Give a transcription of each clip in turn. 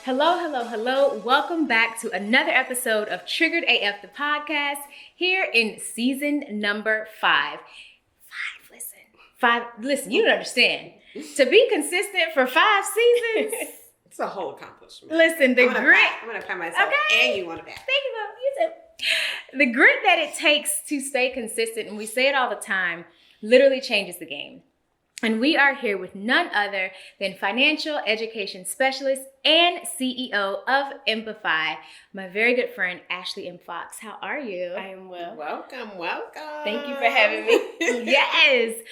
Hello, hello, hello. Welcome back to another episode of Triggered AF, the podcast, here in season number 5. Listen, you don't understand. To be consistent for 5 seasons. It's a whole accomplishment. Listen, the grit. I'm going to pat myself and you want to pat. Thank you, Mom. You too. The grit that it takes to stay consistent, and we say it all the time, literally changes the game. And we are here with none other than financial education specialist and CEO of Empify, my very good friend, Ashley M. Fox. How are you? I am well. Welcome. Thank you for having me. Yes.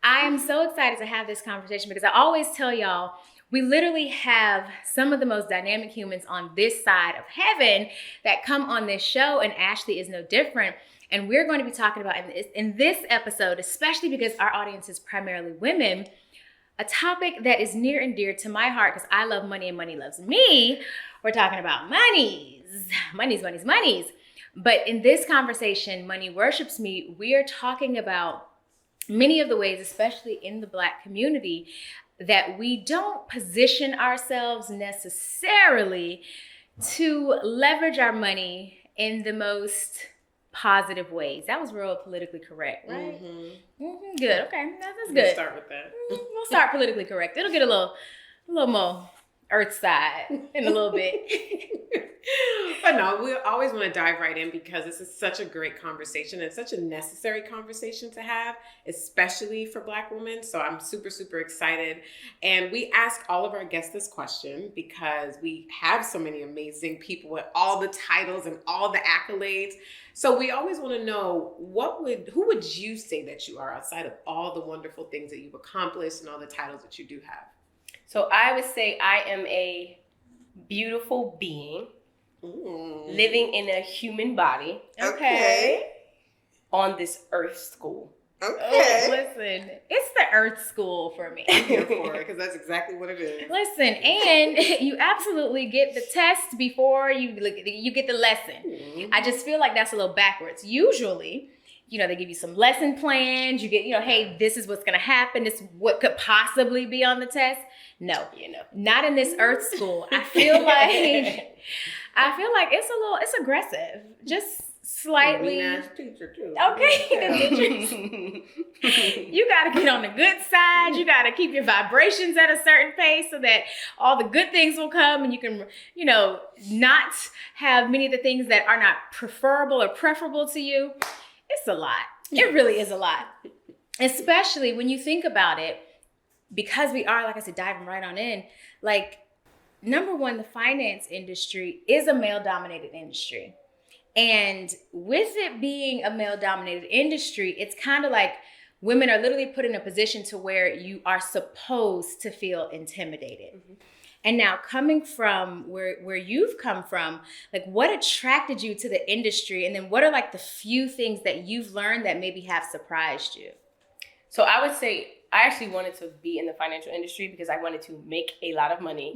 I am so excited to have this conversation because I always tell y'all, we literally have some of the most dynamic humans on this side of heaven that come on this show, and Ashley is no different. And we're going to be talking about in this episode, especially because our audience is primarily women, a topic that is near and dear to my heart because I love money and money loves me. We're talking about monies. But in this conversation, Money Worships Me, we are talking about many of the ways, especially in the Black community, that we don't position ourselves necessarily to leverage our money in the most positive ways. That was real politically correct, right? Mm-hmm. Good. Okay, that's good. We'll start with that. We'll start politically correct. It'll get a little more earth side in a little bit. But no, we always want to dive right in because this is such a great conversation and such a necessary conversation to have, especially for Black women. So I'm super, super excited. And we ask all of our guests this question because we have so many amazing people with all the titles and all the accolades. So we always want to know who would you say that you are outside of all the wonderful things that you've accomplished and all the titles that you do have? So I would say I am a beautiful being living in a human body. Okay. On this earth school. Okay. Listen, it's the earth school for me. I'm here for it because that's exactly what it is. Listen, and you absolutely get the test before you get the lesson. Mm-hmm. I just feel like that's a little backwards. Usually, they give you some lesson plans. You get, hey, this is what's going to happen. This is what could possibly be on the test. No, not in this earth school. I feel like it's aggressive. Just slightly. Teacher too. Okay, the teachers. You got to get on the good side. You got to keep your vibrations at a certain pace so that all the good things will come and you can, not have many of the things that are not preferable or preferable to you. It's a lot. It really is a lot. Especially when you think about it, because we are, like I said, diving right on in, number one, the finance industry is a male-dominated industry. And with it being a male-dominated industry, it's kind of like women are literally put in a position to where you are supposed to feel intimidated. Mm-hmm. And now coming from where you've come from, what attracted you to the industry? And then what are the few things that you've learned that maybe have surprised you? So I would say I actually wanted to be in the financial industry because I wanted to make a lot of money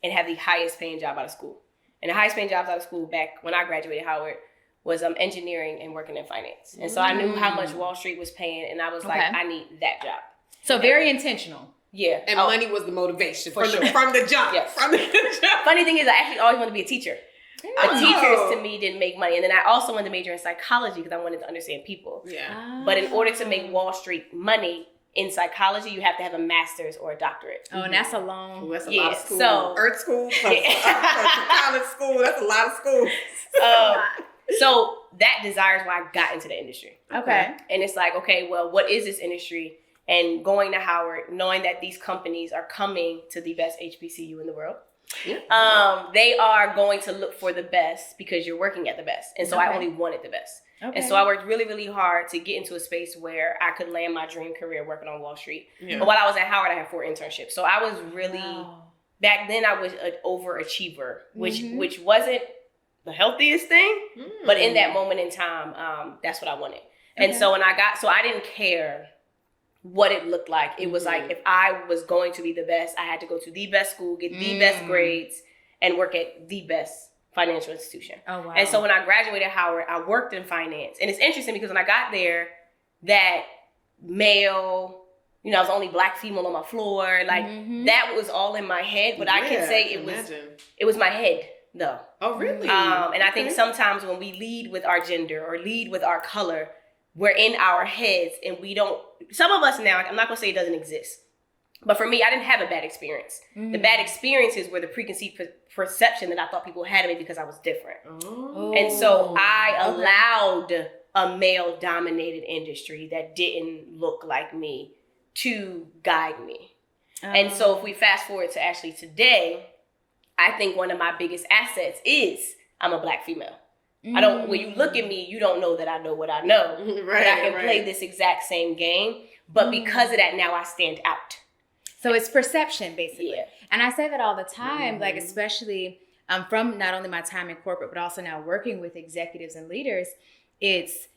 and have the highest paying job out of school. And the highest paying jobs out of school back when I graduated Howard was engineering and working in finance. And so I knew how much Wall Street was paying, and I was like, I need that job. So very intentional. Yeah. And money was the motivation from the jump. Yes. From the jump. Funny thing is, I actually always wanted to be a teacher. But teachers to me didn't make money. And then I also wanted to major in psychology because I wanted to understand people. Yeah. But in order to make Wall Street money in psychology, you have to have a master's or a doctorate. Oh, and that's a long... That's a lot of school. So, Earth school, college school, that's a lot of school. So that desire is why I got into the industry. Okay. And it's like, okay, well, what is this industry? And going to Howard, knowing that these companies are coming to the best HBCU in the world. Yeah. They are going to look for the best because you're working at the best. And so I only wanted the best. Okay. And so I worked really, really hard to get into a space where I could land my dream career working on Wall Street. Yeah. But while I was at Howard, I had 4 internships. So I was really, back then I was an overachiever, which wasn't the healthiest thing. But in that moment in time, that's what I wanted. Okay. And so I didn't care what it looked like. It was like, if I was going to be the best, I had to go to the best school, get the best grades, and work at the best financial institution. Oh, wow. And so when I graduated Howard, I worked in finance. And it's interesting because when I got there, that male you know, I was the only black female on my floor. Like that was all in my head, but I can say it was my head though. Oh, really? And I think sometimes when we lead with our gender or lead with our color, we're in our heads and we don't, some of us now, I'm not going to say it doesn't exist, but for me, I didn't have a bad experience. The bad experiences were the preconceived perception that I thought people had of me because I was different. And so I allowed a male-dominated industry that didn't look like me to guide me. And so if we fast forward to actually today, I think one of my biggest assets is I'm a black female. When you look at me, you don't know that I know what I know. But I can play this exact same game. But because of that, now I stand out. So it's perception, basically. Yeah. And I say that all the time, like especially from not only my time in corporate, but also now working with executives and leaders, it's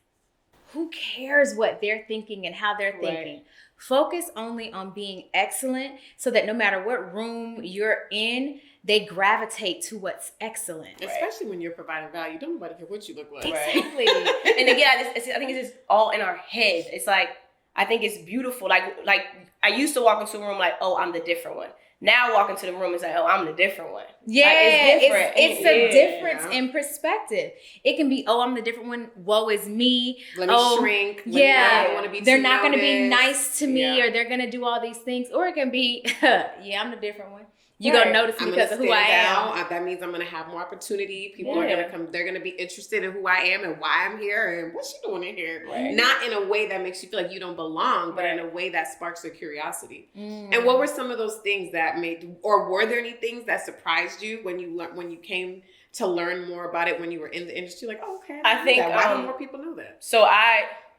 who cares what they're thinking and how they're thinking. Focus only on being excellent so that no matter what room you're in, they gravitate to what's excellent. Especially when you're providing value. Don't nobody care what you look like. Exactly. And again, I think it's just all in our heads. It's like, I think it's beautiful. Like I used to walk into a room like, oh, I'm the different one. Now I walk into the room and say, oh, I'm the different one. Yeah, like, it's different. It's a difference in perspective. It can be, oh, I'm the different one. Woe is me. Let me shrink. Yeah, I want to be they're not going to be nice to me, or they're going to do all these things. Or it can be, yeah, I'm the different one. You're going to notice me because of who I am. That means I'm going to have more opportunity. People are going to come. They're going to be interested in who I am and why I'm here and what's she doing in here. Not in a way that makes you feel like you don't belong, but in a way that sparks their curiosity. And what were some of those things that made, or were there any things that surprised you when you came to learn more about it when you were in the industry? Like, oh, okay, I think why don't more people know that?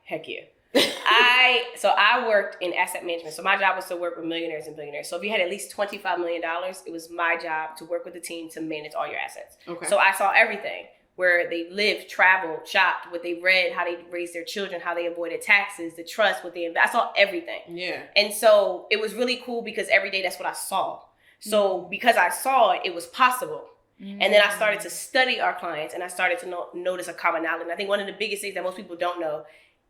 Heck yeah. I worked in asset management. So my job was to work with millionaires and billionaires. So if you had at least $25 million, it was my job to work with the team to manage all your assets. Okay. So I saw everything, where they lived, traveled, shopped, what they read, how they raised their children, how they avoided taxes, the trust, what they invest. I saw everything. Yeah. And so it was really cool because every day that's what I saw. So because I saw it, it was possible. And then I started to study our clients and I started to notice a commonality. And I think one of the biggest things that most people don't know,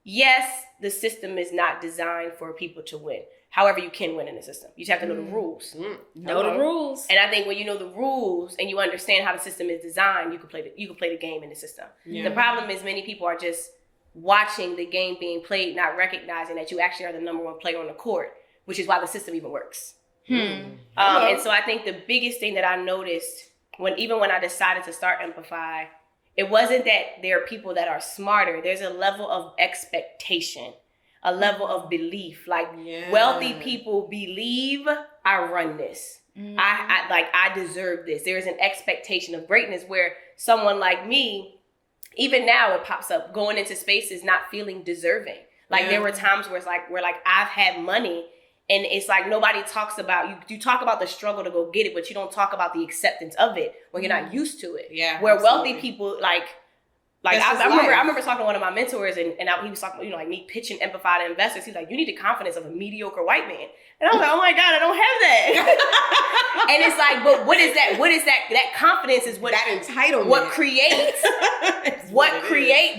yes, the system is not designed for people to win. However, you can win in the system. You just have to know the rules. Know the rules. And I think when you know the rules and you understand how the system is designed, you can play the game in the system. Yeah. The problem is many people are just watching the game being played, not recognizing that you actually are the number one player on the court, which is why the system even works. And so I think the biggest thing that I noticed when I decided to start Empify, it wasn't that there are people that are smarter. There's a level of expectation, a level of belief. Like wealthy people believe I run this. I deserve this. There is an expectation of greatness where someone like me, even now it pops up, going into spaces not feeling deserving. Like there were times where I've had money and it's like nobody talks about, you talk about the struggle to go get it, but you don't talk about the acceptance of it when you're not used to it. Yeah. Where wealthy people I remember talking to one of my mentors and he was talking about, like me pitching Empify to investors. He's like, you need the confidence of a mediocre white man. And I was like, oh my God, I don't have that. And it's like, but what is that? What is that? That confidence is what that entitlement. What creates,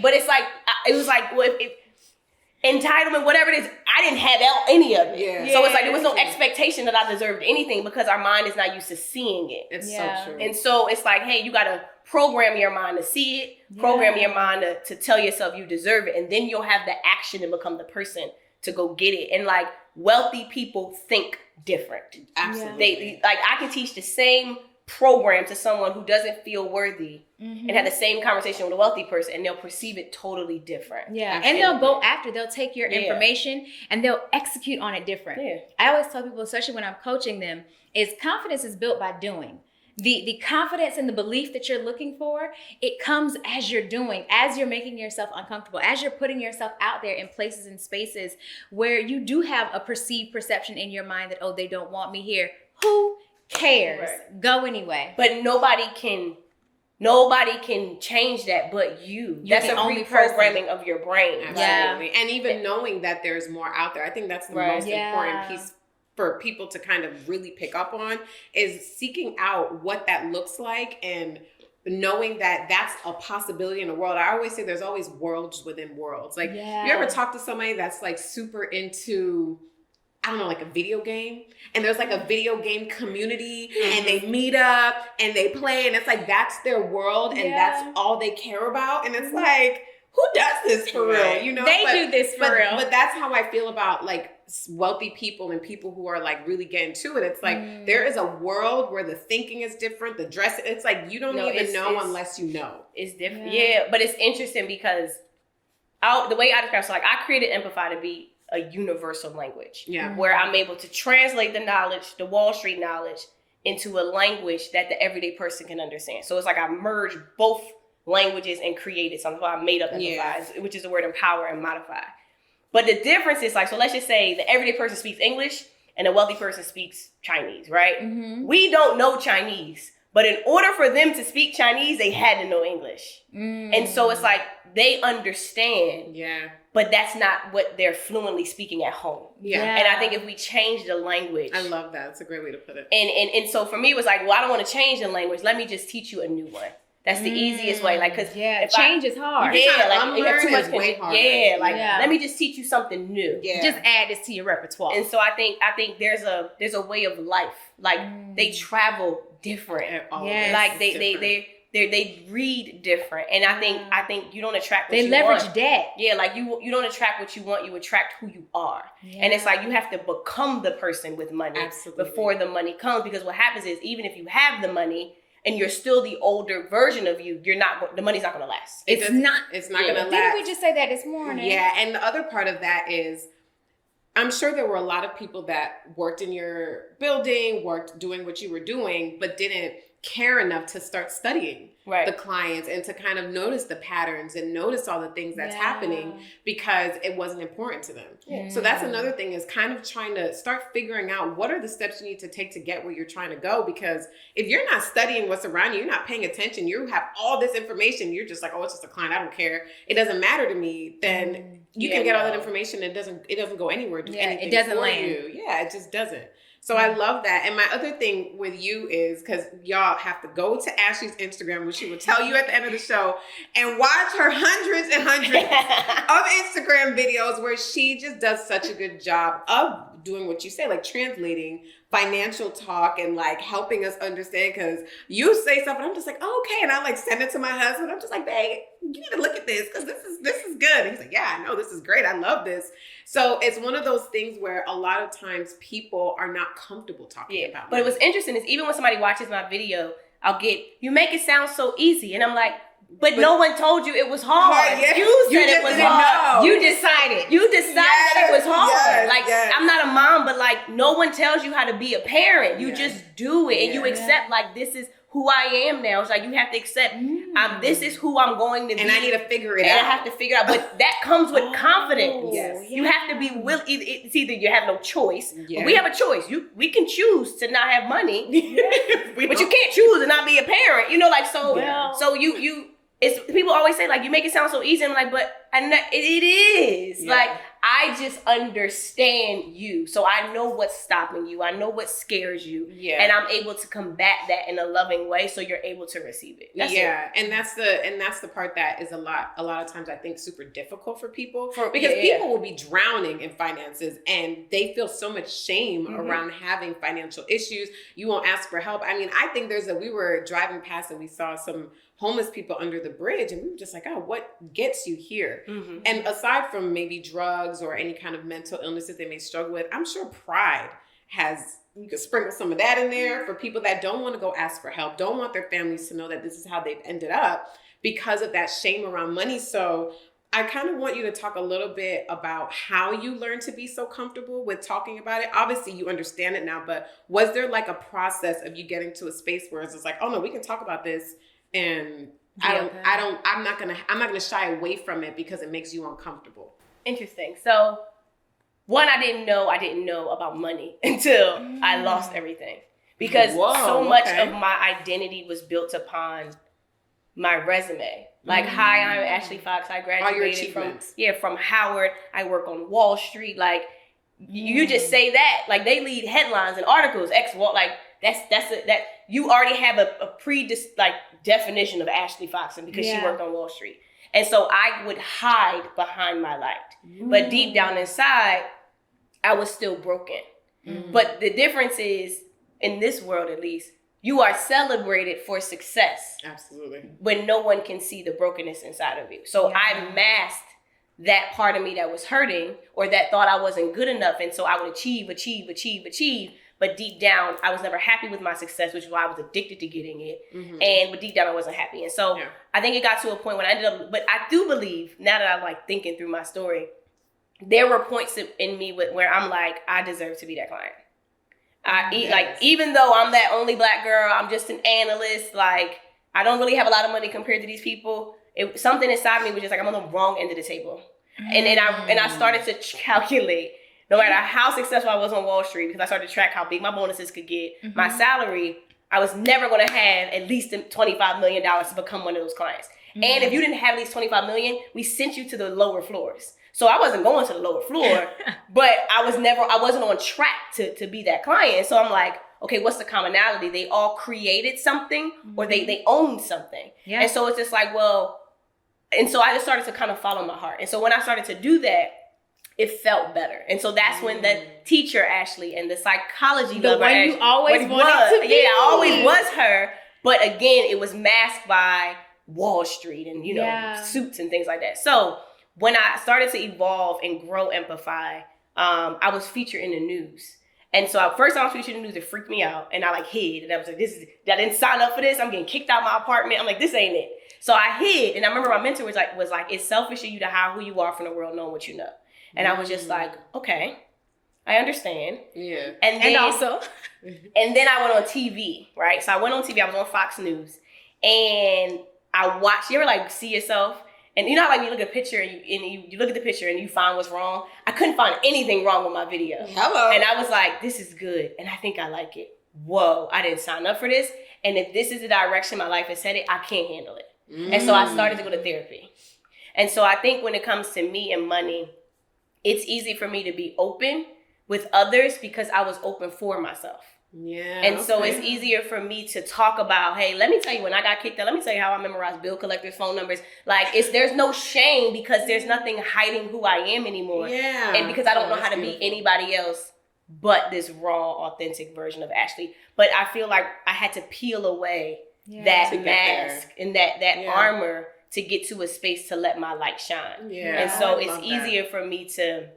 but it's like, it was like, well, if entitlement, whatever it is, I didn't have any of it. Yeah. So it's like there was no expectation that I deserved anything because our mind is not used to seeing it. It's so true. And so it's like, hey, you got to program your mind to see it, program your mind to tell yourself you deserve it, and then you'll have the action to become the person to go get it. And like wealthy people think different. Absolutely. I can teach the same program to someone who doesn't feel worthy and have the same conversation with a wealthy person and they'll perceive it totally different. Yeah. And they'll take your information and they'll execute on it different. Yeah. I always tell people, especially when I'm coaching them, is confidence is built by doing. The confidence and the belief that you're looking for, it comes as you're doing, as you're making yourself uncomfortable, as you're putting yourself out there in places and spaces where you do have a perceived perception in your mind that, oh, they don't want me here. Who cares? Right. Go anyway. But nobody can change that but you. That's a reprogramming of your brain. Absolutely. And even knowing that there's more out there. I think that's the most important piece for people to kind of really pick up on is seeking out what that looks like and knowing that that's a possibility in the world. I always say there's always worlds within worlds. Like you ever talk to somebody that's like super into, I don't know, like a video game, and there's like a video game community, and they meet up and they play, and it's like that's their world, and that's all they care about, and it's like, who does this for real? You know, they do this for real. But that's how I feel about like wealthy people and people who are like really getting to it. It's like there is a world where the thinking is different, the dress. It's like you don't even know unless you know. It's different, but it's interesting because the way I describe, so like I created Empify to be a universal language, where I'm able to translate the knowledge, the Wall Street knowledge, into a language that the everyday person can understand. So it's like I merged both languages and created something. So I made up Empify, which is the word empower and modify. But the difference is like, so let's just say the everyday person speaks English and the wealthy person speaks Chinese, right? Mm-hmm. We don't know Chinese, but in order for them to speak Chinese, they had to know English. And so it's like they understand, but that's not what they're fluently speaking at home. And I think if we change the language. I love that. It's a great way to put it. And so for me, it was like, well, I don't want to change the language. Let me just teach you a new one. That's the easiest way, like, because change is hard. Like you have too much way harder. Let me just teach you something new. Just add this to your repertoire. And so I think there's a way of life. Like they travel different. Like they read different, and I think you don't attract what you want. They leverage that. Yeah, like you don't attract what you want. You attract who you are, and it's like you have to become the person with money before the money comes. Because what happens is even if you have the money and you're still the older version of you, the money's not going to last. It's not going to last. Didn't we just say that this morning? Yeah, and the other part of that is, I'm sure there were a lot of people that worked in your building, worked doing what you were doing, but didn't care enough to start studying the clients and to kind of notice the patterns and notice all the things that's happening because it wasn't important to them. So that's another thing, is kind of trying to start figuring out what are the steps you need to take to get where you're trying to go. Because if you're not studying what's around you, you're not paying attention, you have all this information, you're just like, oh, it's just a client, I don't care, it doesn't matter to me, then you can get all that information, it doesn't go anywhere, it doesn't land. It just doesn't. So I love that. And my other thing with you is, because y'all have to go to Ashley's Instagram, which she will tell you at the end of the show, and watch her hundreds and hundreds of Instagram videos where she just does such a good job of doing what you say, like translating financial talk and like helping us understand. Because you say something, I'm just like, oh, okay. And I like send it to my husband. I'm just like, babe, you need to look at this because this is good. And he's like, yeah, I know, this is great. I love this. So it's one of those things where a lot of times people are not comfortable talking about it. But what's interesting is even when somebody watches my video, I'll get, you make it sound so easy. And I'm like, but no one told you it was hard. Yeah. You said it was hard. Know. You decided that it was hard. I'm not a mom, but like no one tells you how to be a parent. You just do it and you accept like this is who I am now. It's like you have to accept this is who I'm going to be. And I need to figure it out. And I have to figure out. But that comes with confidence. Yes. You have to be willing. It's either you have no choice. But we have a choice. We can choose to not have money. But you can't choose to not be a parent. You know, like so you it's people always say like you make it sound so easy. I'm like, but it is. Like I just understand you. So I know what's stopping you. I know what scares you. Yeah. And I'm able to combat that in a loving way so you're able to receive it. That's it. And that's the part that is a lot of times I think super difficult for people. Because people will be drowning in finances and they feel so much shame around having financial issues. You won't ask for help. I mean, I think we were driving past and we saw some homeless people under the bridge and we were just like, oh, what gets you here? Mm-hmm. And aside from maybe drugs or any kind of mental illnesses they may struggle with, I'm sure pride you could sprinkle some of that in there for people that don't want to go ask for help, don't want their families to know that this is how they've ended up because of that shame around money. So I kind of want you to talk a little bit about how you learned to be so comfortable with talking about it. Obviously you understand it now, but was there like a process of you getting to a space where it's just like, oh no, we can talk about this and I'm not gonna shy away from it because it makes you uncomfortable. Interesting. So one, I didn't know about money until I lost everything. Because so much of my identity was built upon my resume. Like, hi, I'm Ashley Fox. I graduated from Howard. I work on Wall Street. Like, you just say that. Like, they lead headlines and articles. Like, that you already have a definition of Ashley Fox, and because she worked on Wall Street. And so I would hide behind my light. But deep down inside, I was still broken. But the difference is, in this world at least, you are celebrated for success. Absolutely. When no one can see the brokenness inside of you. So I masked that part of me that was hurting or that thought I wasn't good enough. And so I would achieve. But deep down, I was never happy with my success, which is why I was addicted to getting it. But deep down, I wasn't happy. And so I think it got to a point when I ended up, but I do believe, now that I'm like thinking through my story, there were points in me where I'm like, I deserve to be that client. Like, even though I'm that only Black girl, I'm just an analyst, like, I don't really have a lot of money compared to these people. Something inside me was just like, I'm on the wrong end of the table. And then I started to calculate, no matter how successful I was on Wall Street, because I started to track how big my bonuses could get, my salary, I was never going to have at least $25 million to become one of those clients. And if you didn't have at least $25 million, we sent you to the lower floors. So I wasn't going to the lower floor, but I wasn't on track to be that client. So I'm like, okay, what's the commonality? They all created something or they owned something. Yeah. And so it's just like, well, and so I just started to kind of follow my heart. And so when I started to do that, it felt better. And so that's when the teacher, Ashley, and the psychology the lover, one you always wanted to be. Yeah, I always was her. But again, it was masked by Wall Street and, suits and things like that. So when I started to evolve and grow Empify, I was featured in the news. And so first I was featured in the news, it freaked me out. And I hid. And I was like, I didn't sign up for this. I'm getting kicked out of my apartment. I'm like, this ain't it. So I hid. And I remember my mentor was like, it's selfish of you to hide who you are from the world knowing what you know. And I was just like, okay, I understand. Yeah. And then I went on TV, right? So I went on TV. I was on Fox News. And I watched, you ever see yourself? And you know how you look at a picture and you look at the picture and you find what's wrong? I couldn't find anything wrong with my video. Hello. And I was like, this is good. And I think I like it. Whoa, I didn't sign up for this. And if this is the direction my life is headed, I can't handle it. And so I started to go to therapy. And so I think when it comes to me and money, it's easy for me to be open with others because I was open for myself. Yeah. And so it's easier for me to talk about, hey, let me tell you when I got kicked out, let me tell you how I memorized bill collectors' phone numbers. There's no shame because there's nothing hiding who I am anymore. Yeah. And because I don't know how to be anybody else but this raw, authentic version of Ashley. But I feel like I had to peel away that mask and that armor to get to a space to let my light shine. Yeah. And so it's easier for me to...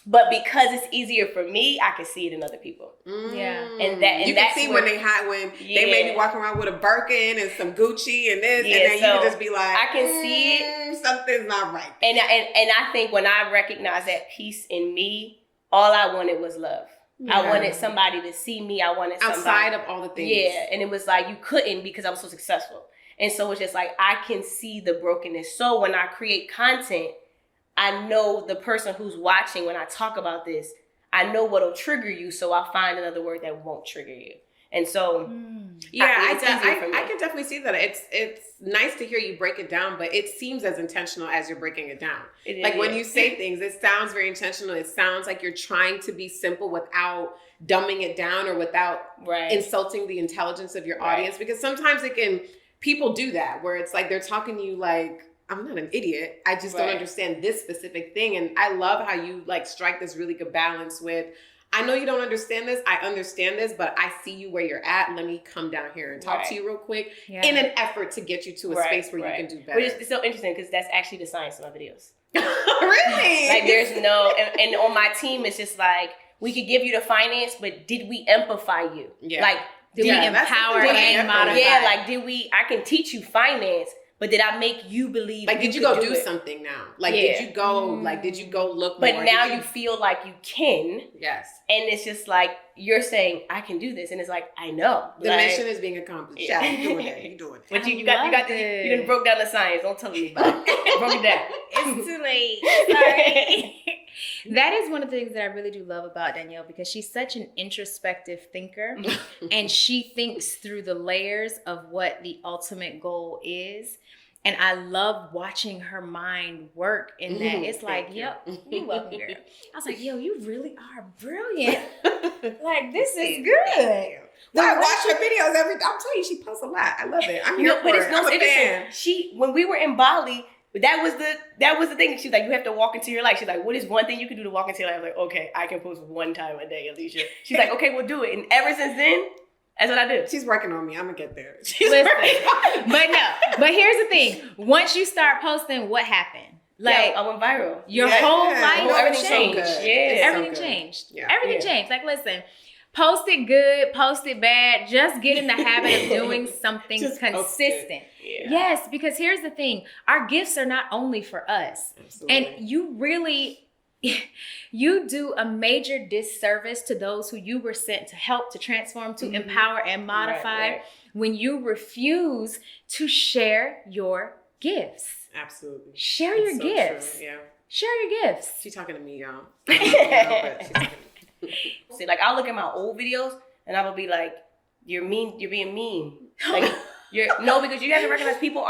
But because it's easier for me, I can see it in other people. Yeah, and you can see when they may be walking around with a Birkin and some Gucci and this, and then you can just be like, I can see it. Something's not right. And I think when I recognized that peace in me, all I wanted was love. Yeah. I wanted somebody to see me. I wanted somebody outside of all the things. Yeah, and it was like you couldn't because I was so successful, and so it's just like I can see the brokenness. So when I create content, I know the person who's watching when I talk about this, I know what'll trigger you, so I'll find another word that won't trigger you. And so, I can definitely see that. It's nice to hear you break it down, but it seems as intentional as you're breaking it down. When you say things, it sounds very intentional. It sounds like you're trying to be simple without dumbing it down or without insulting the intelligence of your audience. Because sometimes people do that, where it's like they're talking to you like, I'm not an idiot. I just don't understand this specific thing. And I love how you strike this really good balance with, I know you don't understand this. I understand this, but I see you where you're at. Let me come down here and talk to you real quick in an effort to get you to a space where you can do better. Which is so interesting because that's actually the science of my videos. Really? There's no, and on my team, it's just we could give you the finance, but did we empathize you? Yeah. Did we empower and modify? Yeah, I can teach you finance, but did I make you believe? Did you go do something now? Did you go? Did you go look? But more? now you feel like you can. Yes. And it's just you're saying I can do this, and it's I know the mission is being accomplished. Yeah, you're doing it. You're doing it. But you done broke down the science. Don't tell me about it. Broke it down. It's too late. Sorry. That is one of the things that I really do love about Danielle because she's such an introspective thinker and she thinks through the layers of what the ultimate goal is. And I love watching her mind work in that. It's yep, you're welcome, girl. I was like, yo, you really are brilliant. This is good. I watch her videos every day. I'm telling you, she posts a lot. I love it. I'm here for it. I'm a fan. When we were in Bali, that was the thing. She's like, you have to walk into your life. She's like, what is one thing you can do to walk into your life? I'm like, okay, I can post one time a day, Alicia. She's like, okay, we'll do it. And ever since then, that's what I do. She's working on me. I'm gonna get there. But here's the thing. Once you start posting, what happened? Like, I went viral. Your whole life everything changed. changed. Everything so changed. Yeah. Everything changed. Like, listen, post it good, post it bad. Just get in the habit of doing something consistent. Yeah. Yes, because here's the thing. Our gifts are not only for us. Absolutely. And you do a major disservice to those who you were sent to help, to transform, to empower and modify when you refuse to share your gifts. Absolutely. Share your gifts. True. Yeah. Share your gifts. She's talking to me, y'all. But she's talking to me. See, like, I'll look at my old videos and I will be like, you're being mean. Like, because you have to recognize people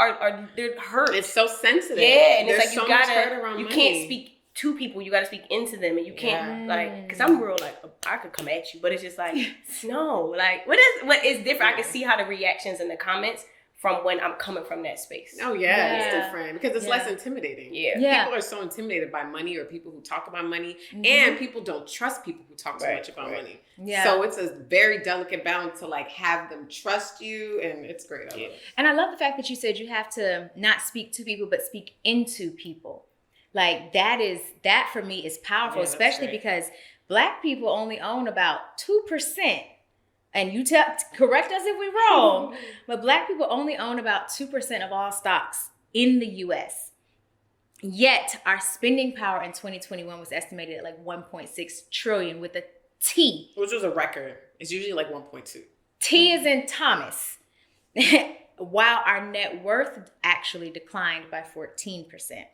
they're hurt. It's so sensitive. Yeah, and There's it's like so much hurt around you money. can't speak to people, you gotta speak into them, and you can't because I'm real like, I could come at you, but it's just like, no, like what is different. I can see how the reactions in the comments from when I'm coming from that space. Oh yeah, it's different because it's less intimidating. Yeah. People are so intimidated by money or people who talk about money, and people don't trust people who talk too much about money. Yeah. So it's a very delicate balance to like have them trust you, and it's great. I love it. And I love the fact that you said you have to not speak to people, but speak into people. Like that for me is powerful, especially because Black people only own about 2%. And you correct us if we're wrong, but Black people only own about 2% of all stocks in the U.S. Yet our spending power in 2021 was estimated at like 1.6 trillion with a T. Which was a record. It's usually like 1.2. T is in Thomas. While our net worth actually declined by 14%.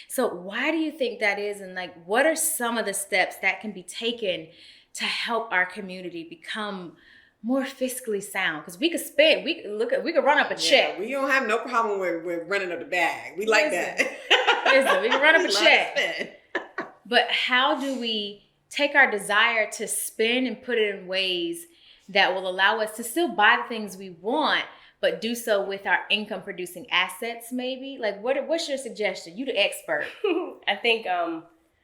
So why do you think that is? And like, what are some of the steps that can be taken to help our community become more fiscally sound? Because we could run up a check. We don't have no problem with running up the bag. We like that. Listen, we can run up a check. But how do we take our desire to spend and put it in ways that will allow us to still buy the things we want, but do so with our income producing assets maybe? Like what's your suggestion? You the expert. I think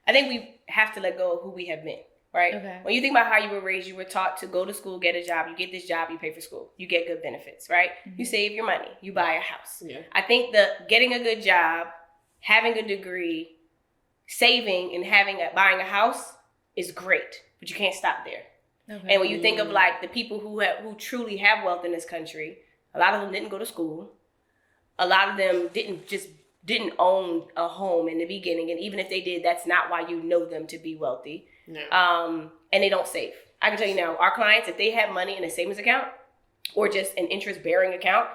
we have to let go of who we have been. Right? Okay. When you think about how you were raised, you were taught to go to school, get a job. You get this job, you pay for school. You get good benefits, right? Mm-hmm. You save your money. You buy a house. Yeah. I think getting a good job, having a degree, saving, and buying a house is great, but you can't stop there. Okay. And when you think of like the people who truly have wealth in this country, a lot of them didn't go to school. A lot of them didn't own a home in the beginning, and even if they did, that's not why you know them to be wealthy. No. And they don't save. I can tell you now, our clients, if they have money in a savings account or just an interest-bearing account,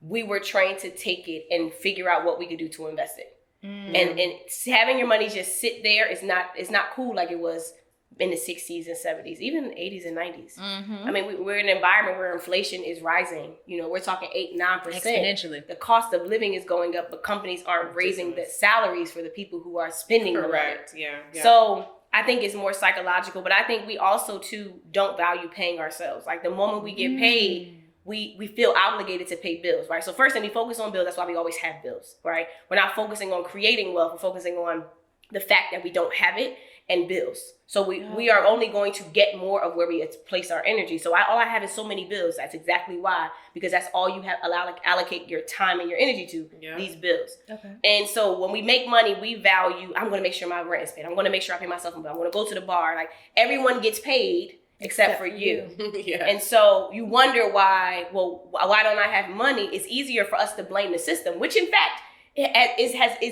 we were trained to take it and figure out what we could do to invest it. Mm. And having your money just sit there is not cool like it was in the 60s and 70s, even in the 80s and 90s. Mm-hmm. I mean, we're in an environment where inflation is rising. You know, we're talking 8-9%. Exponentially. The cost of living is going up, but companies aren't raising the salaries for the people who are spending Correct. the money. Yeah. So I think it's more psychological, but I think we also too don't value paying ourselves. Like the moment we get paid, we feel obligated to pay bills, right? So first thing, we focus on bills. That's why we always have bills, right? We're not focusing on creating wealth. We're focusing on the fact that we don't have it and bills. So we are only going to get more of where we place our energy. So all I have is so many bills. That's exactly why, because that's all you have allocate your time and your energy to, these bills. Okay. And so when we make money, we value, I'm going to make sure my rent is paid. I'm going to make sure I pay myself. I'm going to go to the bar. Like everyone gets paid except for you. Yeah. And so you wonder why don't I have money? It's easier for us to blame the system, which in fact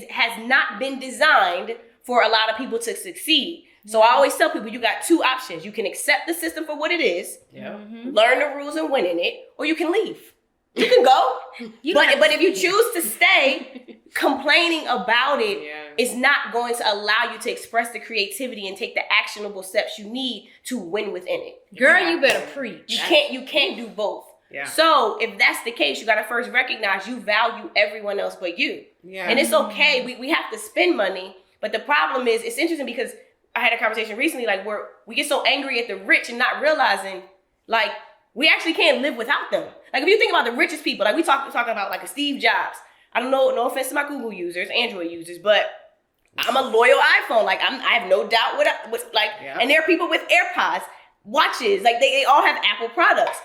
has not been designed for a lot of people to succeed. So I always tell people, you got two options. You can accept the system for what it is, learn the rules and win in it, or you can leave. You can go. But if you choose to stay, complaining about it is not going to allow you to express the creativity and take the actionable steps you need to win within it. Girl, you better preach. You can't do both. Yeah. So if that's the case, you got to first recognize you value everyone else but you. Yeah. And it's okay. We have to spend money. But the problem is, it's interesting because I had a conversation recently, like where we get so angry at the rich and not realizing, like, we actually can't live without them. Like if you think about the richest people, like we talking about like a Steve Jobs. I don't know, no offense to my Google users, Android users, but I'm a loyal iPhone. Like I have no doubt what's like, and there are people with AirPods, watches, like they all have Apple products.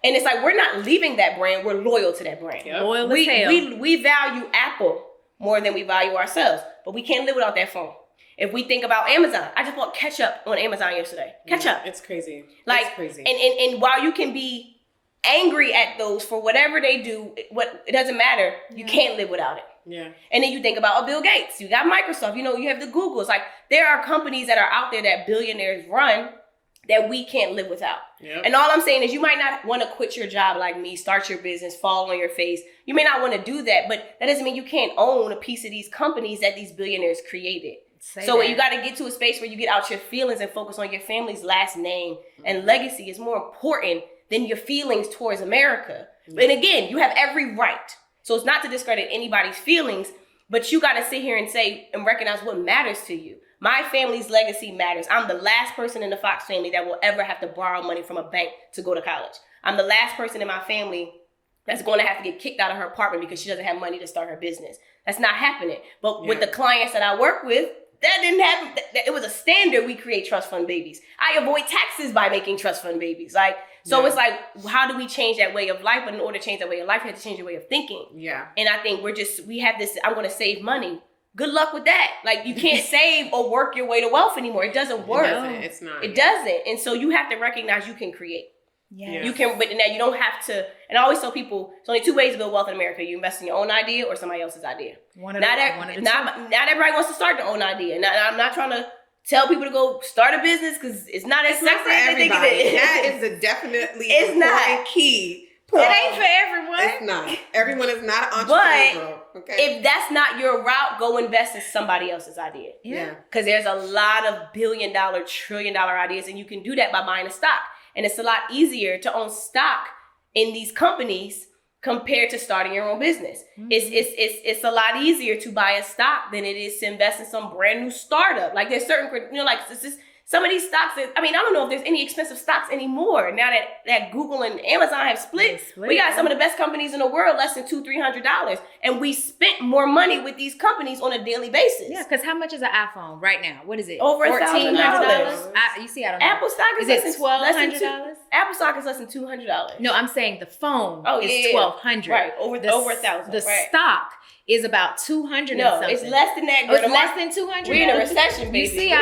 And it's like, we're not leaving that brand. We're loyal to that brand. Yep. Loyal as hell. We value Apple more than we value ourselves, but we can't live without that phone. If we think about Amazon, I just bought ketchup on Amazon yesterday. Ketchup. It's crazy. Like, it's crazy. And while you can be angry at those for whatever they do, it doesn't matter. You can't live without it. Yeah. And then you think about Bill Gates. You got Microsoft. You know, you have the Googles. Like, there are companies that are out there that billionaires run that we can't live without. Yep. And all I'm saying is you might not want to quit your job like me, start your business, fall on your face. You may not want to do that, but that doesn't mean you can't own a piece of these companies that these billionaires created. You got to get to a space where you get out your feelings and focus on your family's last name and legacy is more important than your feelings towards America. Mm-hmm. And again, you have every right. So it's not to discredit anybody's feelings, but you got to sit here and say and recognize what matters to you. My family's legacy matters. I'm the last person in the Fox family that will ever have to borrow money from a bank to go to college. I'm the last person in my family that's going to have to get kicked out of her apartment because she doesn't have money to start her business. That's not happening. But with the clients that I work with, that didn't happen. It was a standard. We create trust fund babies. I avoid taxes by making trust fund babies. So it's like, how do we change that way of life? But in order to change that way of life, you have to change your way of thinking. Yeah. And I think we have this, I'm going to save money. Good luck with that. Like, you can't save or work your way to wealth anymore. It doesn't work. It's not. It doesn't. And so you have to recognize you can create. Yeah. You can, but now you don't have to. And I always tell people, there's only two ways to build wealth in America. You invest in your own idea or somebody else's idea. Not everybody wants to start their own idea. Now, I'm not trying to tell people to go start a business because it's not as sexy as they think it is. That is a definitely it's not key. It ain't for everyone. It's not. Everyone is not an entrepreneur. But if that's not your route, go invest in somebody else's idea. Yeah. Because there's a lot of $1 billion, $1 trillion ideas, and you can do that by buying a stock. And it's a lot easier to own stock in these companies compared to starting your own business. Mm-hmm. It's a lot easier to buy a stock than it is to invest in some brand new startup. Like, there's certain, some of these stocks, I don't know if there's any expensive stocks anymore. Now that Google and Amazon have split, we got some of the best companies in the world, less than $200-$300. And we spent more money with these companies on a daily basis. Yeah, because how much is an iPhone right now? What is it? Over $1,000. You see, I don't know. Apple stock is less than $1,200? Apple stock is less than $200. No, I'm saying the phone is $1,200. Right, over $1,000. The stock is about $200. No, it's less than that. Girl. It's less than $200. We're in a recession, baby. You see,